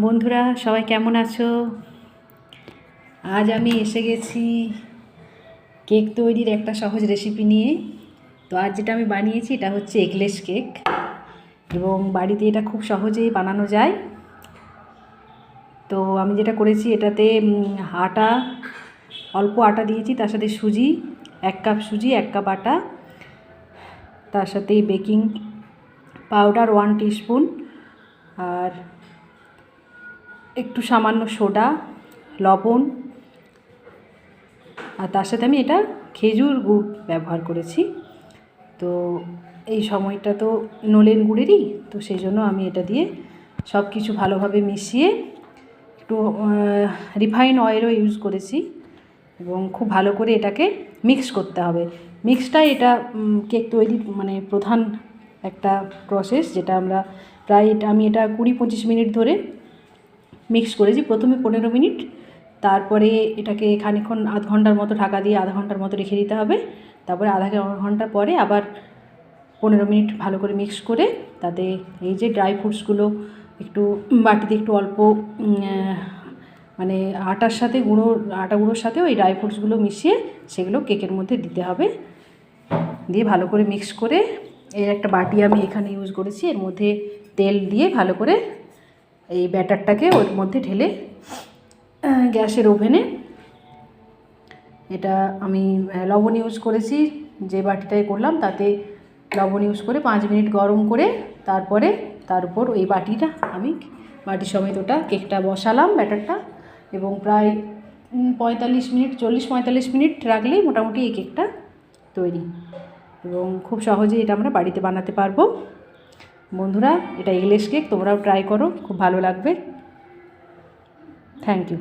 বন্ধুরা সবাই কেমন আছো? আজ আমি এসে গেছি কেক তৈরির একটা সহজ রেসিপি নিয়ে। তো আজ যেটা আমি বানিয়েছি এটা হচ্ছে এগলেস কেক, এবং বাড়িতে এটা খুব সহজেই বানানো যায়। তো আমি যেটা করেছি এটাতে আটা, অল্প আটা দিয়েছি, তার সাথে সুজি 1 কাপ, সুজি 1 কাপ আটা, তার সাথে বেকিং পাউডার 1 টিস্পুন, আর একটু সামান্য সোডা, লবণ, আর তার সাথে আমি এটা খেজুর গুড় ব্যবহার করেছি। তো এই সময়টা তো নলেন গুড়েরই, তো সেই জন্য আমি এটা দিয়ে সব কিছু ভালোভাবে মিশিয়ে একটু রিফাইন অয়েলও ইউজ করেছি, এবং খুব ভালো করে এটাকে মিক্স করতে হবে। মিক্সটাই এটা কেক তৈরির মানে প্রধান একটা প্রসেস, যেটা আমরা প্রায় আমি এটা 20-25 মিনিট ধরে মিক্স করেছি। প্রথমে 15 মিনিট, তারপরে এটাকে খানিকক্ষণ আধ ঘন্টার মতো ঢাকা দিয়ে আধা ঘন্টার মতো রেখে দিতে হবে। তারপরে আধা ঘন্টা পরে আবার 15 মিনিট ভালো করে মিক্স করে তাতে এই যে ড্রাই ফ্রুটসগুলো একটু বাটিতে একটু অল্প মানে আটার সাথে আটা গুঁড়োর সাথে ওই ড্রাই ফ্রুটসগুলো মিশিয়ে সেগুলো কেকের মধ্যে দিতে হবে। দিয়ে ভালো করে মিক্স করে এর একটা বাটি আমি এখানে ইউজ করেছি, এর মধ্যে তেল দিয়ে ভালো করে এই ব্যাটারটাকে ওর মধ্যে ঢেলে গ্যাসের ওভেনে, এটা আমি লবণ ইউজ করেছি, যে বাটিটায় করলাম তাতে লবণ ইউজ করে 5 মিনিট গরম করে তারপরে তার উপর ওই বাটি সমেত ওটা কেকটা বসালাম ব্যাটারটা, এবং প্রায় 40-45 মিনিট রাখলেই মোটামুটি এই কেকটা তৈরি, এবং খুব সহজেই এটা আমরা বাড়িতে বানাতে পারবো। বন্ধুরা, এটা এগলেস কেক তোমরাও ট্রাই করো, খুব ভালো লাগবে। Thank you.